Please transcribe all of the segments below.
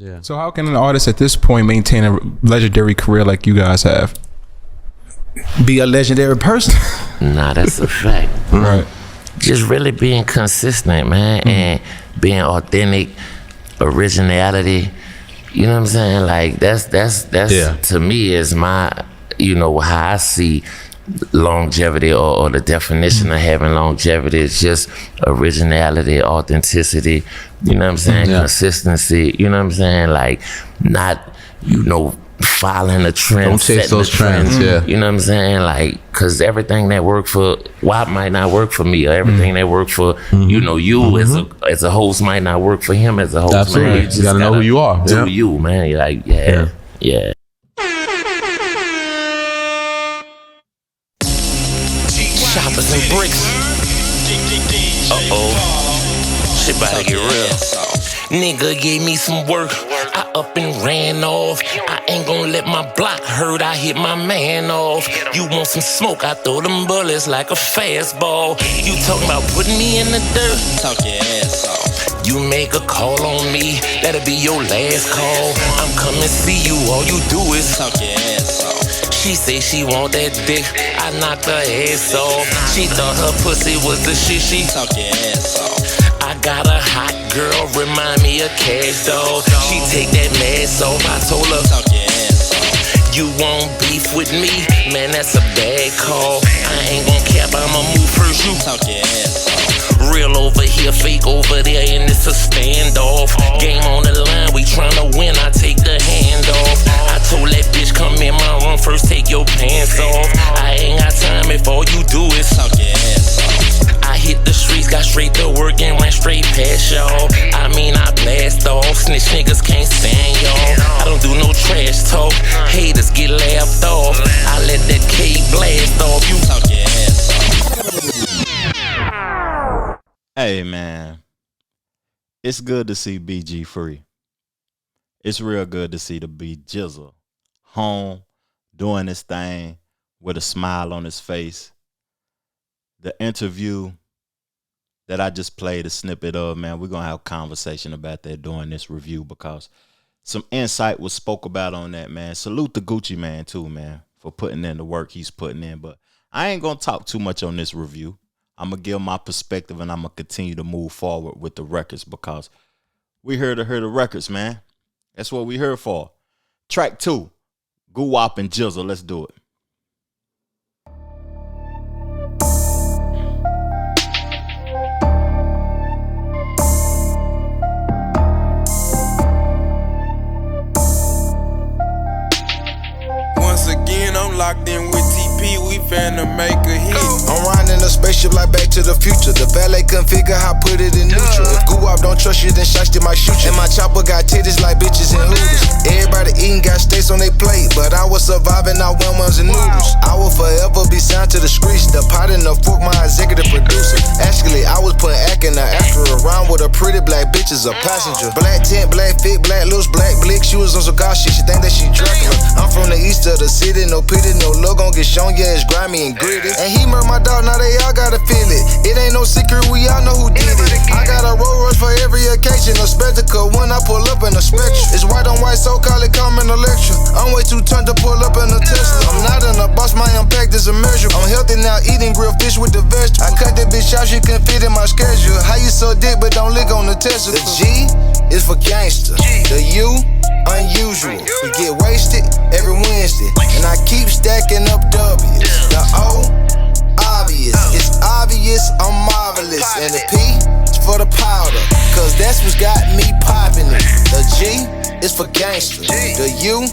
Yeah. So how can an artist at this point maintain a legendary career like you guys have? Be a legendary person. Nah, that's a fact. Right. Just really being consistent, man, and being authentic, originality. You know what I'm saying? Like that's to me is my, how I see longevity or the definition of having longevity is just originality, authenticity, you know what I'm saying? Consistency, you know what I'm saying? Like not, following a trend. Don't chase those trends, yeah. You know what I'm saying? Like, cause everything that worked for WAP might not work for me, or everything that worked for, you as a host might not work for him as a host. Absolutely. Man. You just gotta know who you are. Do you, man. You're like, yeah. Choppers and bricks. Shit about to get real. Nigga gave me some work, I up and ran off. I ain't gon' let my block hurt, I hit my man off. You want some smoke, I throw them bullets like a fastball. You talking about putting me in the dirt? Talk your ass off. You make a call on me, that'll be your last call. I'm coming see you, all you do is talk your ass off. She say she want that dick, I knocked her ass off. She thought her pussy was the shit, she talk your ass off. I got a hot girl, remind me of Cash Doll. She take that mask off, I told her, talk your ass off. You want beef with me? Man, that's a bad call. I ain't gon' cap, I'ma move first, you talk your ass off. Real over here, fake over there, and it's a standoff. Game on the line, we tryna win, I take the hand off. I told that bitch, come in my room first, take your pants off. I ain't got time if all you do is talk your ass off. I hit the streets, got straight to work and went straight past y'all. I mean, I blast off, snitch niggas can't stand y'all. I don't do no trash talk, haters get laughed off. I let that K blast off, you talk your ass off. Hey man, it's good to see BG free. It's real good to see the B Gizzle home, doing his thing with a smile on his face. The interview that I just played a snippet of, man, we're going to have a conversation about that during this review because some insight was spoke about on that, man. Salute the Gucci man too, man, for putting in the work he's putting in. But I ain't going to talk too much on this review. I'm going to give my perspective and I'm going to continue to move forward with the records because we here to hear the records, man. That's what we here for. Track 2, Guwop and Gizzle. Let's do it. Locked in with TP, we finna make a hit. I'm riding in a spaceship like Back to the Future. The valet couldn't figure how put it in neutral. If Guwop don't trust you, then Shiesty might shoot you. And my chopper got titties like bitches and hooters. Everybody eating got steaks on their plate, but I was surviving on ones and noodles. I will forever be signed to the streets. The pot in the fork, my executive producer. Actually, I was putting acting after around with a pretty black bitch as a passenger. Black tent, black fit, black loose, black blick. She was on some god shit, she think that she Dracula. I'm from the east of the city, no pity, no look gon' get shown, yeah, it's grimy and gritty. And he murdered my dog, now they all gotta feel it. It ain't no secret, we all know who did it. I got a Rolls Royce for every occasion, a spectacle when I pull up in a spectrum. It's white on white, so call it common lecture. I'm way too turned to pull up in a Tesla. I'm not in a boss, my impact is immeasurable. I'm healthy now, eating grilled fish with the vegetables. I cut that bitch out, she couldn't fit in my schedule. How you so dick, but don't lick on the testicle? The G is for gangster, the U unusual. We get wasted every Wednesday, and I keep stacking up W's. The O, obvious. It's obvious I'm marvelous. And the P is for the powder, cause that's what's got me popping it. The G is for gangster. The U,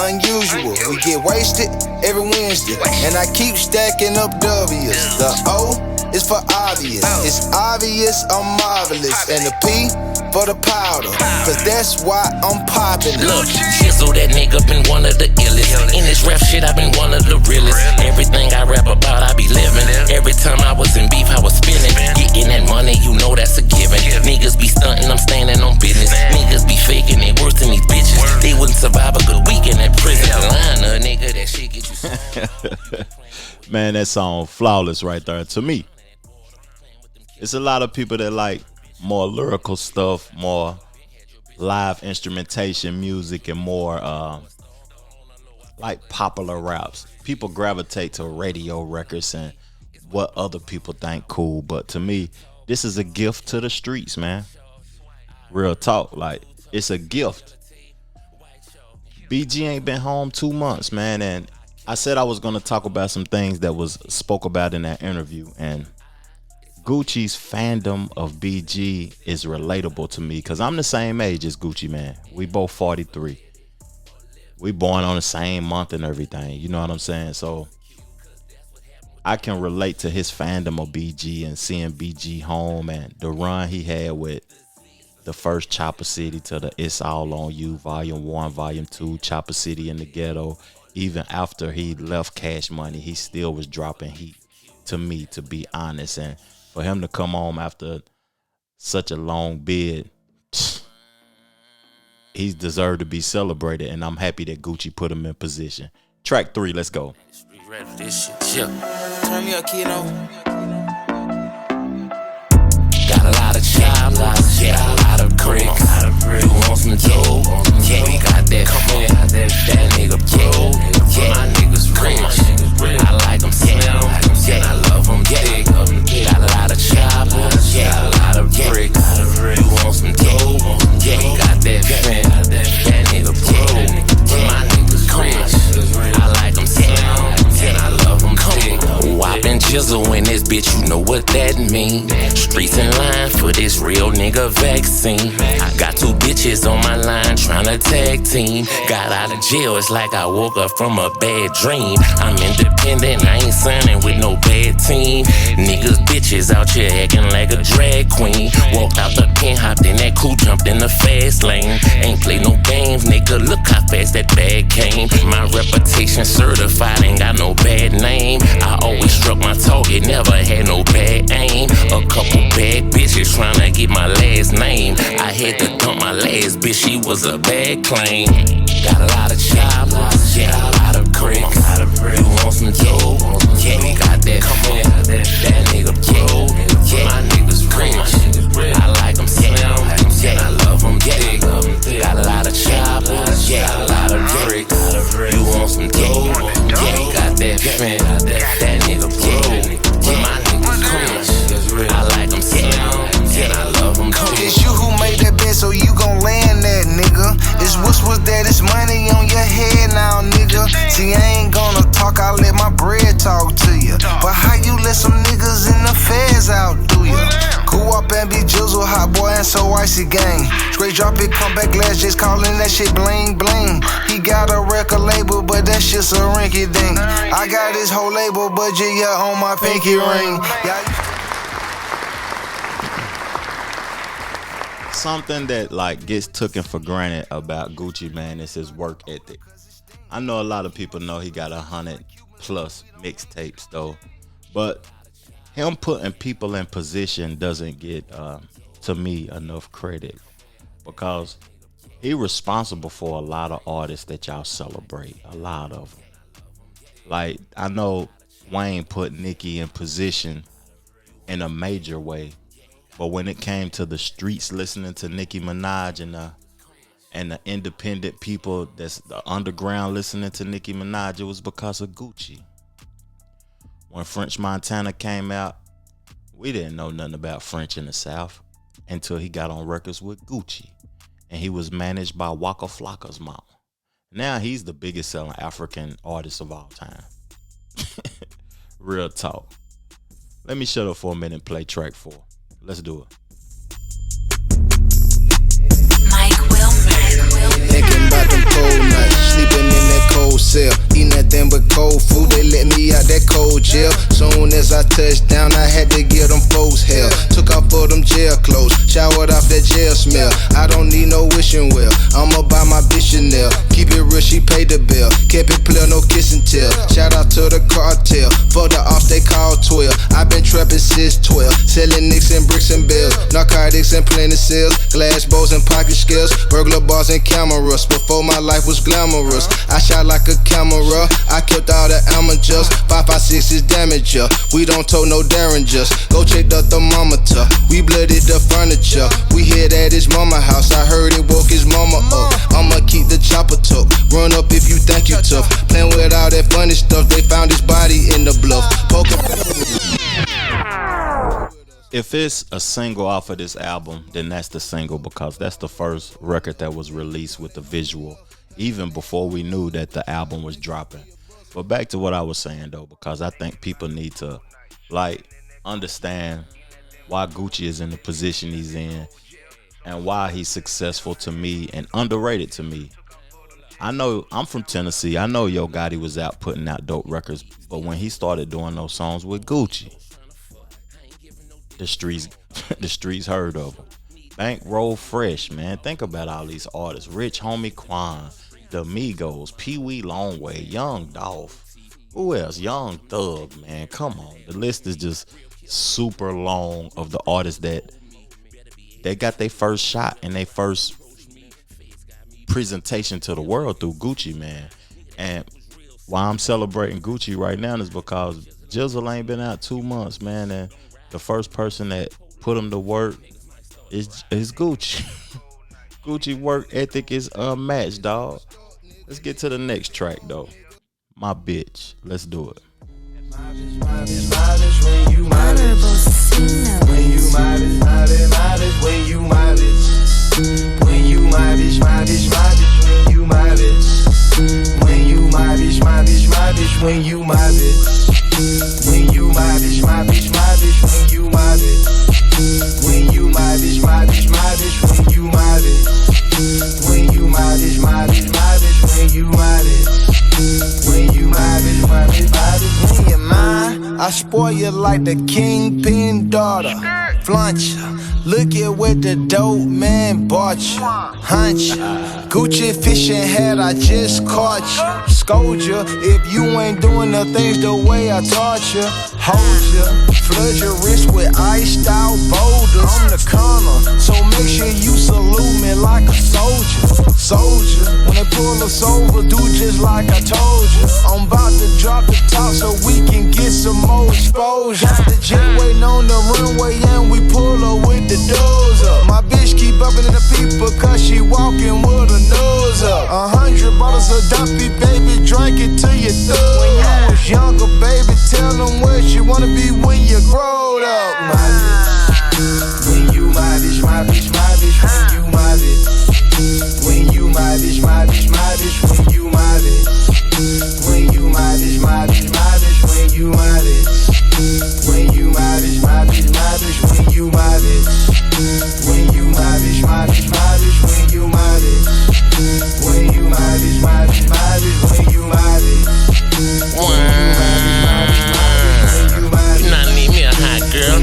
unusual. We get wasted every Wednesday, and I keep stacking up W's. The O is for obvious. It's obvious I'm marvelous. And the P for the powder, cause that's why I'm popping. Look, Gizzle, that nigga been one of the illest. In this rap shit, I been one of the realest. Everything I rap about, I be living. Every time I was in beef, I was spinning. Getting that money, you know that's a given. Niggas be stunting, I'm standing on business. Niggas be faking, they worse than these bitches. They wouldn't survive a good week in that prison. Line, nigga, that shit get you. Man, that song flawless right there to me. It's a lot of people that like more lyrical stuff, more live instrumentation music and more like popular raps. People gravitate to radio records and what other people think cool, but to me, this is a gift to the streets, man. Real talk, like it's a gift. BG ain't been home 2 months, man, and I said I was gonna talk about some things that was spoke about in that interview, and Gucci's fandom of BG is relatable to me because I'm the same age as Gucci, man. We both 43. We born on the same month and everything. You know what I'm saying? So I can relate to his fandom of BG and seeing BG home and the run he had with the first Chopper City to the It's All On You, Volume 1, Volume 2, Chopper City in the Ghetto. Even after he left Cash Money, he still was dropping heat to me, to be honest. And for him to come home after such a long bid, he's deserved to be celebrated, and I'm happy that Gucci put him in position. Track 3, let's go. Turn me up, kiddo. Got a lot of choppers, yeah, a lot of bricks. You want some dough? Yeah, we got that funk. That nigga pro. Yeah, my niggas rich. I like them slim. Yeah, I love them thick. Got a lot of choppers, yeah, a lot of bricks. You want some dough? Yeah, we got that funk. That nigga pro. Yeah, my niggas rich. I like them slim. Yeah, I love them thick. Guwop and Gizzle in this bitch, you know what that mean. Streets in line for this real nigga vaccine. I got 2 bitches on my line tryna tag team. Got out of jail, it's like I woke up from a bad dream. I'm independent, I ain't signing with no bad team. Niggas, bitches out here acting like a drag queen. Walked out the pen, hopped in that coupe, jumped in the fast lane. Ain't play no games, nigga, look how fast that bag came. My reputation certified, ain't got no bad name. I always struck my target, never had no bad aim. A couple bad bitches tryna get my last name. I had to dump my last bitch, she was a bad claim. Got a lot of choppers, yeah, a lot of bricks. You want some dough? Yeah, we got that funk. That nigga pro. Yeah, my niggas rich. I like them slim. Yeah, I love them thick. Got a lot of choppers, yeah, a lot of bricks. You want some dough? Yeah, we got that funk. That nigga pro. Yeah, my niggas rich. I like them slim. Yeah, I love them thick. It's you who made that bet, so you gon' land that, nigga. It's what's that, it's money on your head now, nigga. See, I ain't gonna talk, I let my bread talk to you. But how you let some niggas in the feds out, do you? Guwop and Gizzle, hot boy and so icy gang. Straight drop it, come back last, just calling that shit bling bling. He got a record label, but that shit's a rinky dink. I got his whole label budget, yeah, on my pinky ring. Something that like gets taken for granted about Gucci, man, is his work ethic. I know a lot of people know he got 100+ mixtapes though, but him putting people in position doesn't get to me enough credit, because he responsible for a lot of artists that y'all celebrate, a lot of them. Like, I know Wayne put Nicki in position in a major way, but when it came to the streets listening to Nicki Minaj and the independent people that's the underground listening to Nicki Minaj, it was because of Gucci. When French Montana came out, we didn't know nothing about French in the South until he got on records with Gucci, and he was managed by Waka Flocka's mama. Now he's the biggest selling African artist of all time. Real talk. Let me shut up for a minute and play track 4. Let's do it. Thinking about them cold nights, sleeping in that cold cell, eating nothing but cold food. They let me out that cold jail. Soon as I touched down, I had to give them folks hell. Took off all them jail clothes, showered off that jail smell. I don't need no wishing well, I'ma buy my bitch Chanel. Keep it real, she paid the bill. Kept it player, no kiss and tell. Shout out to the cartel, for the off they call 12. I been trapping since 12, selling nicks and bricks and bills, narcotics and plenty sales, glass bowls and pocket scales, burglar bars and cameras. Before my life was glamorous, I shot like a camera. I kept all the amateurs. 5.56 is damage, yeah. We don't tote no derringers. Go check the thermometer. We blooded the furniture. We hid at his mama house. I heard it woke his tough. Playing with all that funny stuff, they found his body in the bluff. If it's a single off of this album, then that's the single because that's the first record that was released with the visual, even before we knew that the album was dropping. But back to what I was saying though, because I think people need to understand why Gucci is in the position he's in and why he's successful to me and underrated to me. I know I'm from Tennessee. I know Yo Gotti was out putting out dope records, but when he started doing those songs with Gucci, the streets heard of him. Bankroll Fresh, man. Think about all these artists. Rich Homie Quan, The Migos, Pee Wee Longway, Young Dolph. Who else? Young Thug, man. Come on. The list is just super long of the artists that they got their first shot and their first presentation to the world through Gucci, man. And why I'm celebrating Gucci right now is because Gizzle ain't been out 2 months, man, and the first person that put him to work is Gucci. Gucci work ethic is unmatched, dog. Let's get to the next track, though. My Bitch. Let's do it. When you my bitch, when you my bitch, my bitch, my bitch, when you my bitch, when you my bitch, my bitch, my bitch, when you my bitch, when you my bitch, my bitch, my bitch, when you my bitch, when you my bitch, my bitch, my bitch, when you're mine, I spoil you like the kingpin daughter, flaunt you, look at what the dope man bought you, hunch you, Gucci fishing hat, I just caught you, scold you, if you ain't doing the things the way I taught you, hold you, flood your wrist with iced out boulders, I'm the corner, so make sure you salute me like a soldier, when they pull us over, do just like I told you, I'm about to drop the top so we can get some more exposure, the jet waiting on the runway and we pull her with the doors up, my bitch keep bumping into people cause she walking with her nose up, 100 bottles of Dumpy, baby, drink it till you throw. When you was younger, baby, tell them where you wanna be when you grow up. My bitch, when you my bitch, my bitch, my bitch, when you my bitch, when you my bitch, my bitch, my bitch, when you my bitch, when you my bitch, my bitch, my bitch, when you my bitch, when you my bitch, my bitch, my bitch, when you my bitch, when you my bitch, my bitch, my bitch, when you my bitch, when you my bitch, my bitch, my bitch, when you my bitch. You not need me a hot girl.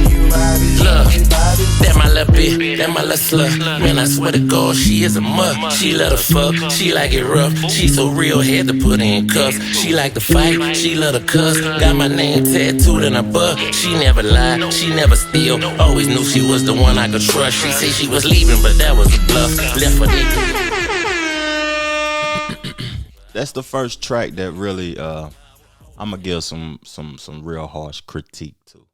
Look, that my little bitch, that my little slut. Man, I swear to God, she is a mutt. She let her fuck, she like it rough. She so real, had to put her in cuffs. She like to fight, she love to cuss. Got my name tattooed in her butt. She never lied, she never steal. Always knew she was the one I could trust. She said she was leaving, but that was a bluff. Left for nigga. That's the first track that really I'm gonna give some real harsh critique to,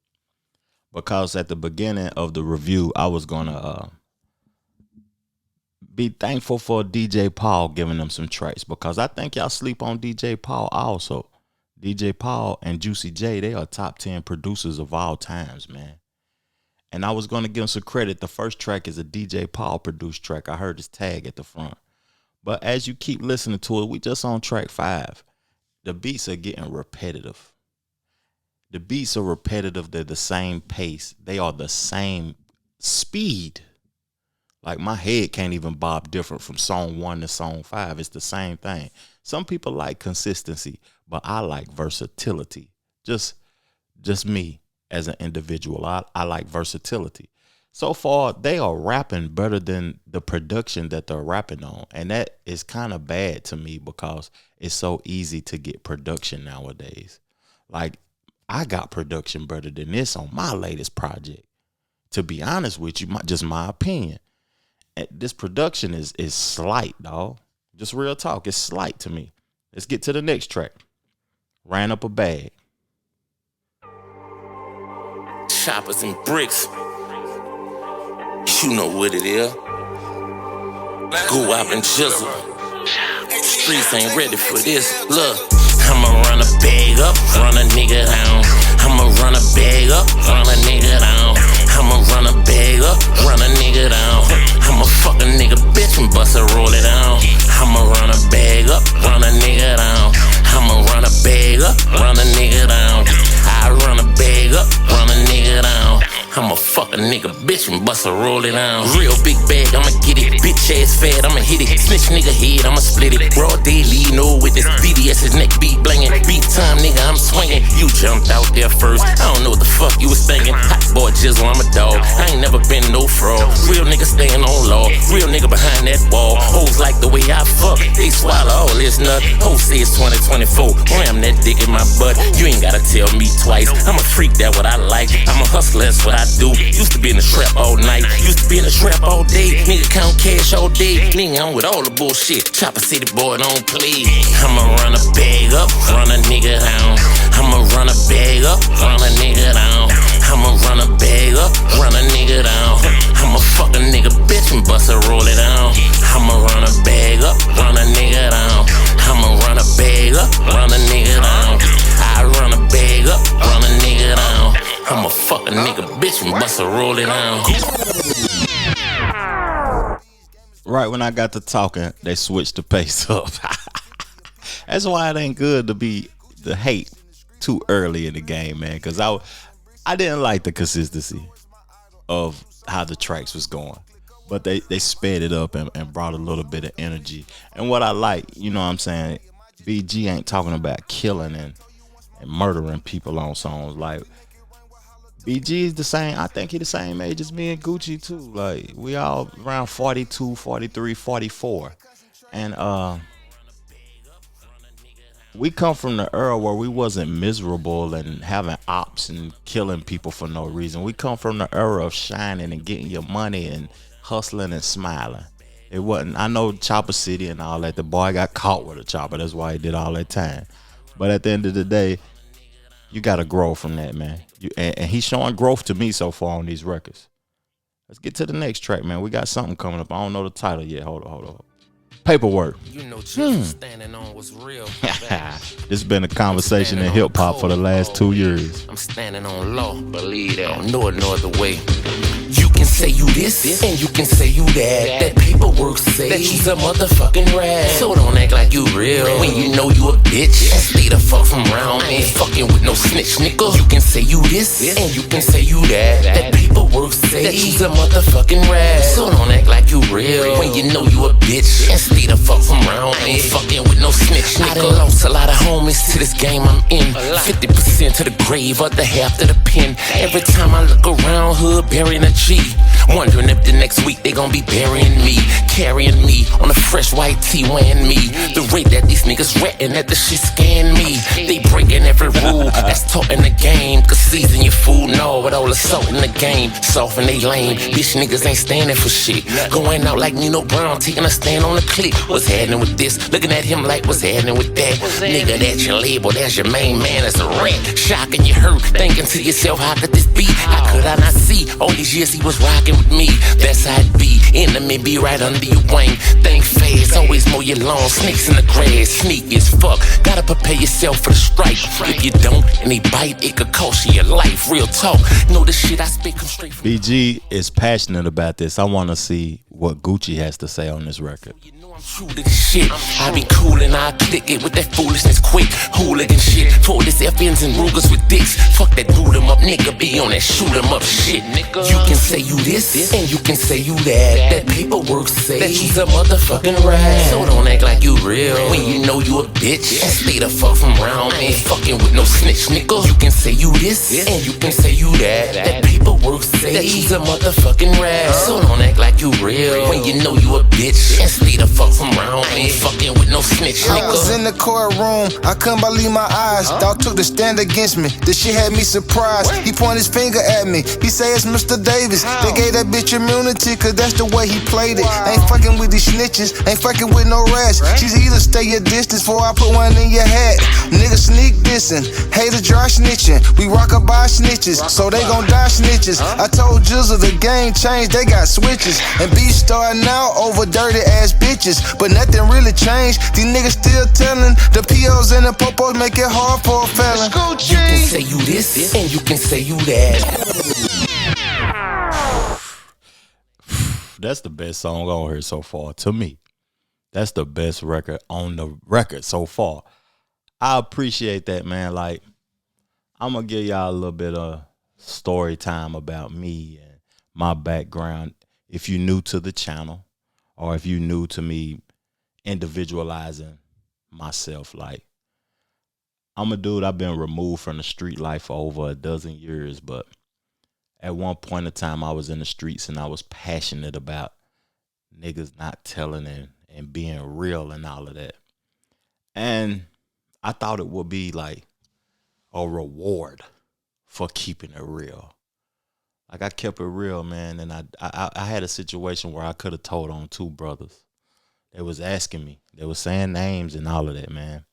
because at the beginning of the review I was gonna be thankful for DJ Paul giving them some tracks, because I think y'all sleep on DJ Paul also. DJ Paul and Juicy J, they are top 10 producers of all times, man. And I was gonna give them some credit. The first track is a DJ Paul produced track. I heard his tag at the front. But as you keep listening to it, we just on track 5. The beats are getting repetitive. The beats are repetitive. They're the same pace. They are the same speed. Like my head can't even bob different from song 1 to song 5. It's the same thing. Some people like consistency, but I like versatility. Just me as an individual. I like versatility. So far, they are rapping better than the production that they're rapping on. And that is kind of bad to me, because it's so easy to get production nowadays. Like, I got production better than this on my latest project. To be honest with you, just my opinion. This production is slight, dog. Just real talk. It's slight to me. Let's get to the next track. Ran Up a Bag. Choppers and bricks. You know what it is. Guwop and Gizzle. Streets ain't ready for this. Look, I'ma run a bag up, run a nigga down. I'ma run a bag up, run a nigga down. I'ma run a bag up, run a nigga down. I'ma fuck a nigga bitch and bust a roll it down. I'ma run a bag up, run a nigga down. I'ma run a bag up, run a nigga down. I run a bag up, run a nigga down. I'ma fuck a nigga bitch and bust a roll it down. Real big bag, I'ma get it. Bitch ass fat, I'ma hit it. Snitch nigga head, I'ma split it. Raw daily, no witness. BDS's neck beat blingin'. Beat time, nigga, I'm swinging. You jumped out there first. I don't know what the fuck you was thinking. Hot boy Gizzle, I'm a dog. I ain't never been no fraud. Real nigga staying on law. Real nigga behind that wall. Hoes like the way I fuck. They swallow all this nut. Hoes say it's 2024. Ram that dick in my butt. You ain't gotta tell me twice. I'm a freak, that what I like. I'm a hustler, that's what I do. Used to be in the trap all night. Used to be in the trap all day. Nigga count cash all day. Nigga, I'm with all the bullshit. Chopper City boy, don't play. I'ma run a bag up, run a nigga down. I'ma run a bag up, run a nigga down. I'ma run a bag up, run a nigga down. I'ma fuck a nigga bitch and bust a roll it down. I'ma run a bag up, run a nigga down. I'ma run a bag up, run a nigga down. I run a bag up, run a nigga down. I'ma fuck a nigga bitch and bust a roll it down. Right when I got to talking, they switched the pace up. That's why it ain't good to hate too early in the game, man. Cause I didn't like the consistency of how the tracks was going. But they sped it up and brought a little bit of energy. And what I like, you know what I'm saying, BG ain't talking about killing and murdering people on songs. Like, BG is the same. I think he the same age as me and Gucci too. Like, we all around 42, 43, 44. And we come from the era where we wasn't miserable and having ops and killing people for no reason. We come from the era of shining and getting your money and hustling and smiling. It wasn't, I know Chopper City and all that, the boy got caught with a chopper. That's why he did all that time. But at the end of the day, you got to grow from that, man. And he's showing growth to me so far on these records. Let's get to the next track, man. We got something coming up. I don't know the title yet. Hold on. Paperwork. You know, standing on what's real. This has been a conversation in hip hop for the last 2 years. I'm standing on law. Believe that. I don't know it no other way. You can say you this, and you can say you that. That paperwork say that you's a motherfucking rat. So don't act like you real when you know you a bitch. Stay the fuck from round me. Fucking with no snitch, nigga. You can say you this, and you can say you that. That paperwork say that you's a motherfucking rat. So don't act like you real when you know you a bitch. And stay the fuck from round me. Fucking with no snitch, nigga. I done lost a lot of homies to this game I'm in. 50% to the grave, other half to the pen. Every time I look around, hood burying a G. Wondering if the next week they gon' be burying me, carrying me on a fresh white tee, weighing me. The rate that these niggas ratting at the shit scan me. They breaking every rule that's taught in the game. Cause season your food, no, with all the salt in the game. Soft and they lame, bitch niggas ain't standing for shit. Going out like Nino Brown, taking a stand on the clip. What's happening with this? Looking at him like what's happening with that? Nigga, that's your label, that's your main man, that's a rat. Shocking you hurt, thinking to yourself, how could this be? How could I not see? All these years he was rocking with me. That's how it be. Enemy be right under your wing. Think fast, always mow your lawn. Snakes in the grass, sneaky as fuck. Gotta prepare yourself for the strike. If you don't and they bite, it could cost you your life. Real talk, know the shit I speak come straight from BG is passionate about this. I want to see what Gucci has to say on this record. You know I'm true to this shit. I be cool and I click it with that foolishness quick. Hooligan shit. For this FNs and Rugers with dicks. Fuck that boot 'em up nigga. Be on that shoot 'em up shit. You can say you this and you can say you that. That paperwork say that you's a motherfucking rat. So don't act like you real when you know you a bitch. And stay the fuck from round me. Fucking with no snitch, nigga. You can say you this and you can say you that. That paperwork say that you's a motherfucking rat. So don't act like you real when you know you a bitch. And stay the fuck from round me. Fucking with no snitch, nigga. I was in the courtroom, I couldn't believe my eyes. Dog took the stand against me. This shit had me surprised. He pointed his finger at me. He say ass Mr. Davis. They gave that bitch immunity, cause that's the way he played it. Ain't fucking with these snitches, ain't fucking with no rats. She's either stay your distance before I put one in your hat. Niggas sneak dissing, haters dry snitching. We rock up by snitches, so they gon' die snitches. I told Gizzle the game changed, they got switches. And beef starting out over dirty ass bitches. But nothing really changed, these niggas still telling. The POs and the popos make it hard for a felon. You can say you this, and you can say you that. That's the best song on here so far to me. That's the best record on the record so far. I appreciate that, man. Like, I'm gonna give y'all a little bit of story time about me and my background. If you're new to the channel, or if you're new to me individualizing myself, like, I'm a dude, I've been removed from the street life for over a dozen years, but at one point in time, I was in the streets and I was passionate about niggas not telling and being real and all of that. And I thought it would be like a reward for keeping it real. Like, I kept it real, man, and I had a situation where I could have told on two brothers. They was asking me. They was saying names and all of that, man.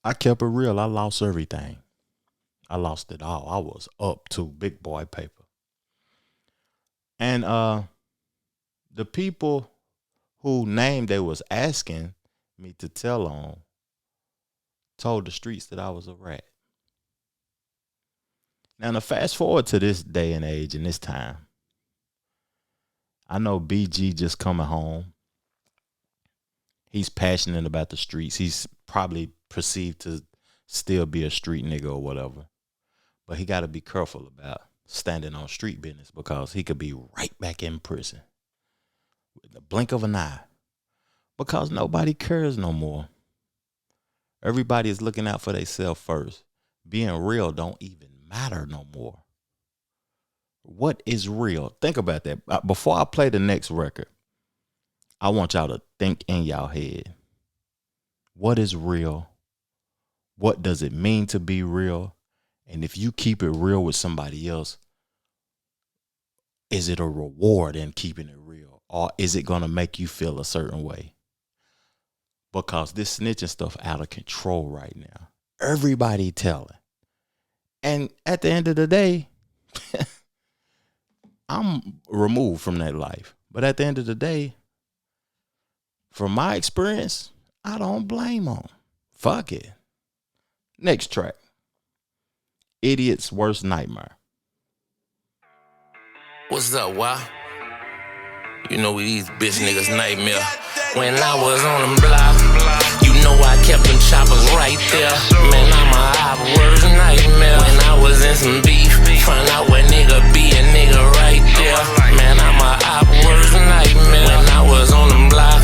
I kept it real. I lost everything. I lost it all. I was up to big boy paper. And the people who name they was asking me to tell on told the streets that I was a rat. Now, to fast forward to this day and age and this time, I know BG just coming home. He's passionate about the streets. He's probably perceived to still be a street nigga or whatever. But he got to be careful about standing on street business, because he could be right back in prison with the blink of an eye, because nobody cares no more. Everybody is looking out for themselves first. Being real don't even matter no more. What is real? Think about that. Before I play the next record, I want y'all to think in y'all head. What is real? What does it mean to be real? And if you keep it real with somebody else, is it a reward in keeping it real? Or is it going to make you feel a certain way? Because this snitching stuff out of control right now. Everybody telling. And at the end of the day, I'm removed from that life. But at the end of the day, from my experience, I don't blame them. Fuck it. Next track. Idiot's Worst Nightmare. What's up, why? You know we these bitch niggas nightmare. When I was on them block, you know I kept them choppers right there. Man, I'm a op worst nightmare. When I was in some beef, find out where nigga be a nigga right there. Man, I'm a op worst nightmare. When I was on them block,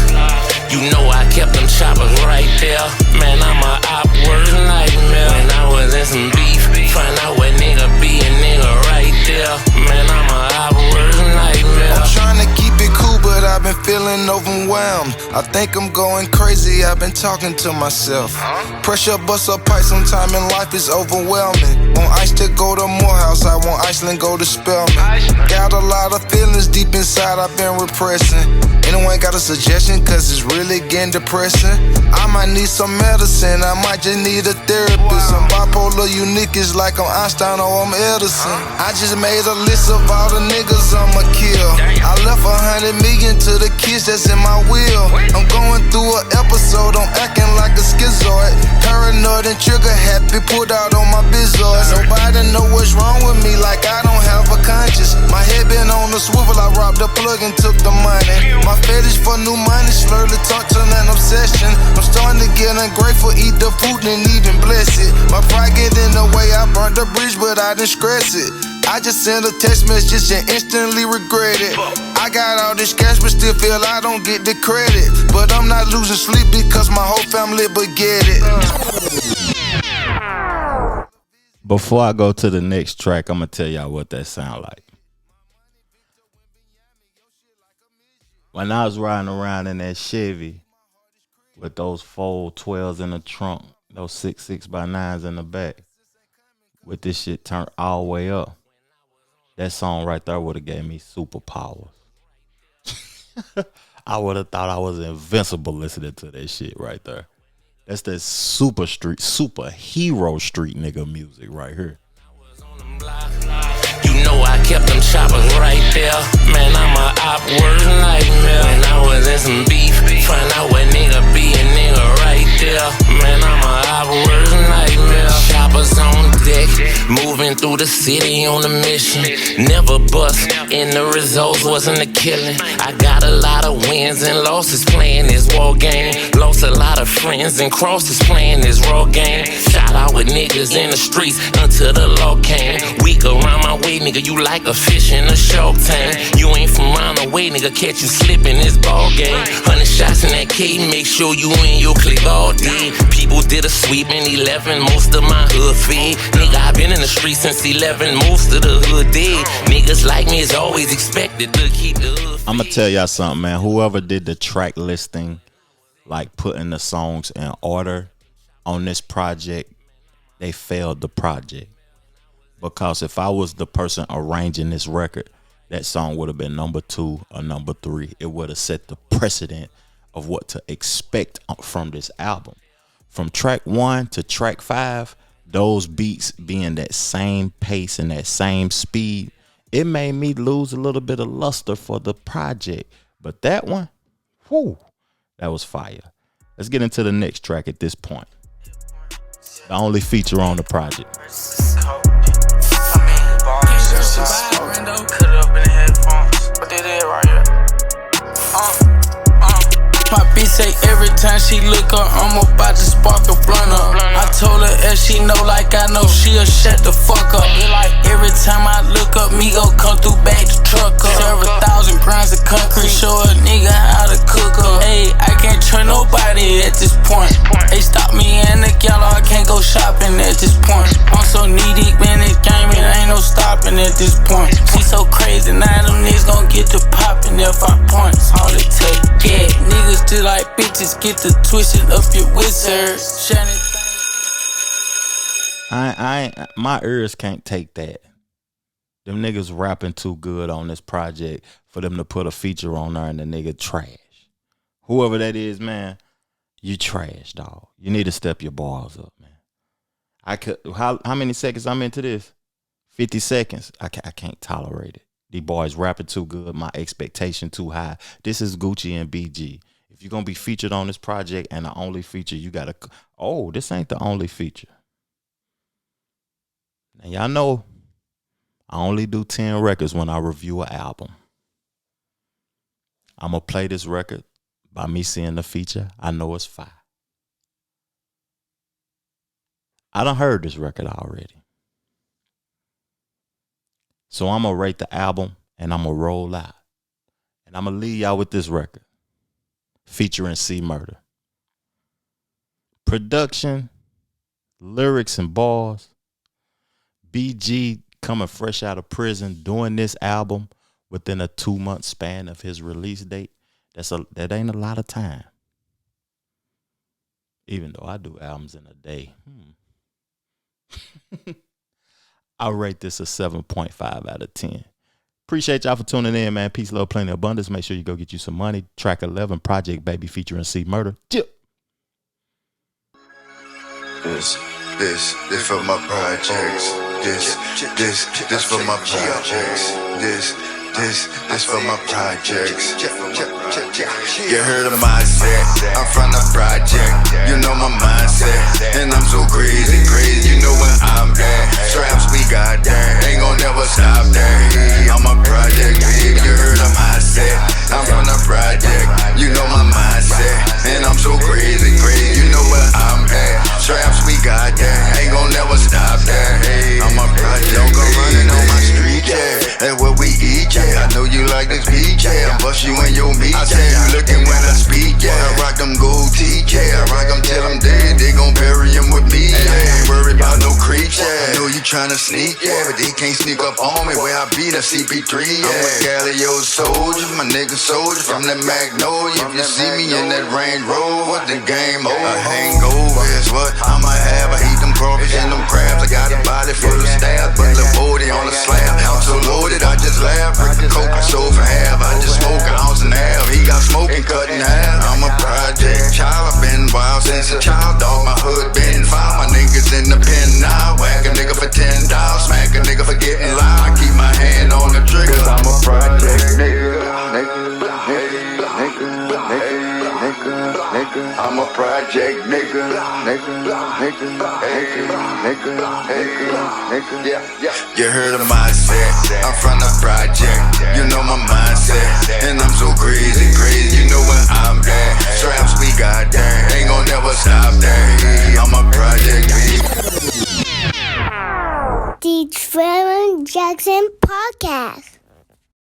you know I kept them choppers right there. Man, I'm a op worst nightmare. When I was in some beef, find out where nigga be a nigga right there. Man, I'm a op worst nightmare. I'm trying to keep it cool, but I've been feeling overwhelmed. I think I'm going crazy, I've been talking to myself. Pressure busts up pipe, sometime in life is overwhelming. Want ice to go to Morehouse, I want Iceland go to Spelman. Got a lot of feelings deep inside, I've been repressing. Anyone got a suggestion, cause it's really getting depressing? I might need some medicine, I might just need a therapist. I'm bipolar, unique, is like I'm Einstein or I'm Edison. I just made a list of all the niggas I'ma kill. I left 100 million to the kids that's in my will. I'm going through an episode, I'm acting like a schizoid. Paranoid and trigger happy, put out on my bizoids. Nobody know what's wrong with me, like I don't have a conscience. My head been on the swivel, I robbed the plug and took the money. My fetish for new money, slowly talk to an obsession. I'm starting to get ungrateful, eat the food and even bless it. My pride get in the way, I burnt the bridge but I didn't scratch it. I just sent a text message and instantly regret it. I got all this cash but still feel I don't get the credit. But I'm not losing sleep because my whole family but get it. Before I go to the next track, I'm going to tell y'all what that sound like. When I was riding around in that Chevy with those 412s in the trunk, those 6 6x9s in the back, with this shit turned all the way up, that song right there would have gave me superpowers. I would have thought I was invincible listening to that shit right there. That's that superhero street nigga music right here. You know I kept them choppers right there. Man, I'm a op worst nightmare. When I was in some beef, find out what nigga be a nigga right there. Man, I'm a op worst nightmare. Choppers on deck, moving through the city on a mission. Never bust, and the results wasn't a killing. I got a lot of wins and losses playing this war game. Lost a lot of friends and crosses playing this raw game. Shot out with niggas in the streets until the law came. Weak around my way, nigga, you like a fish in a shark tank. You ain't from round the way, nigga, catch you slipping this ball game. 100 shots in that K, make sure you in your clip all day. People did a sweep in 11, most of my hood fed. Nigga, I been in the street since 11, most of the hood dead. Niggas like me is always expected to keep the hood fed. I'ma tell y'all something, man. Whoever did the track listing, like putting the songs in order on this project, they failed the project. Because if I was the person arranging this record, that song would have been number 2 or number 3. It would have set the precedent of what to expect from this album. From track 1 to track 5, those beats being that same pace and that same speed, it made me lose a little bit of luster for the project. But that one, whoo, that was fire. Let's get into the next track at this point. The only feature on the project. Cut up in the headphones. What they did right here? My bitch say every time she look up, I'm about to spark a blunt up. I told her if she know like I know, she'll shut the fuck up. It like every time I look up, me go come through back the truck up. Several thousand grams of concrete, show a nigga how to cook up. Hey, I can't trust nobody at this point. They stop me in the ghetto, I can't go shopping at this point. I'm so knee deep in this game, and ain't no stopping at this point. She so crazy, now them niggas gon' get to popping if I point. All it take, yeah, niggas just like bitches, get to twisting up your wizards. My ears can't take that. Them niggas rapping too good on this project for them to put a feature on there and the nigga trash. Whoever that is, man, you trash, dog. You need to step your balls up, man. How many seconds I'm into this? 50 seconds. I can't tolerate it. These boys rapping too good. My expectation too high. This is Gucci and BG. If you're going to be featured on this project and the only feature, you got to... Oh, this ain't the only feature. Now, y'all know I only do 10 records when I review an album. I'm going to play this record. By me seeing the feature, I know it's fire. I done heard this record already. So I'm going to rate the album and I'm going to roll out. And I'm going to leave y'all with this record. Featuring C Murder. Production, lyrics and bars. BG coming fresh out of prison, doing this album within a 2-month span of his release date. That ain't a lot of time. Even though I do albums in a day. I'll rate this a 7.5 out of 10. Appreciate y'all for tuning in, man. Peace, love, plenty, abundance. Make sure you go get you some money. Track 11, Project Baby featuring C Murder. Chip. This for my projects. This for my projects. This for my projects. You heard of mindset, I'm from the project. You know my mindset, and I'm so crazy. You know where I'm at. Straps we got there, ain't gon' never stop there. I'm a project, baby. You heard of mindset, I'm from the project. You know my mindset, and I'm so crazy. You know where I'm at. Straps we got there, ain't gon' never stop there. I'm a project, don't go running on my street, yeah. That's what we eat, yeah. I know you like this beat, yeah. I bust you in your meat, I tell you looking when I speak, yeah. I rock them gold teeth, yeah. I rock them till I'm dead, they gon' bury him with me, yeah. Ain't worried about no creeps, yeah. I know you tryna sneak, yeah, but they can't sneak up on me where I be the CP3, yeah. I'm a Galileo soldier, my nigga soldier from the Magnolia. If you see me in that Range Rover, the game over. A hangover is what I'ma have. I eat them crawfish and them crabs. I got a body full of stab, but the booty on the slab. I'm so loaded, I just laugh. Break the coke, I sold for half. I just smoke an ounce and a half. He got smoke and cut in half. I'm a project child, I've been wild since a child. Dog, my hood been foul. My niggas in the pen now. Whack a nigga for $10, smack a nigga for getting loud. I keep my hand on the trigger. Cause I'm a project nigga. I'm a project nigga. You heard of my set. I'm from the project. You know my mindset. And I'm so crazy. You know where I'm at. Straps we got there. Ain't gon' never stop there. I'm a project nigga. The Trevor Jackson Podcast.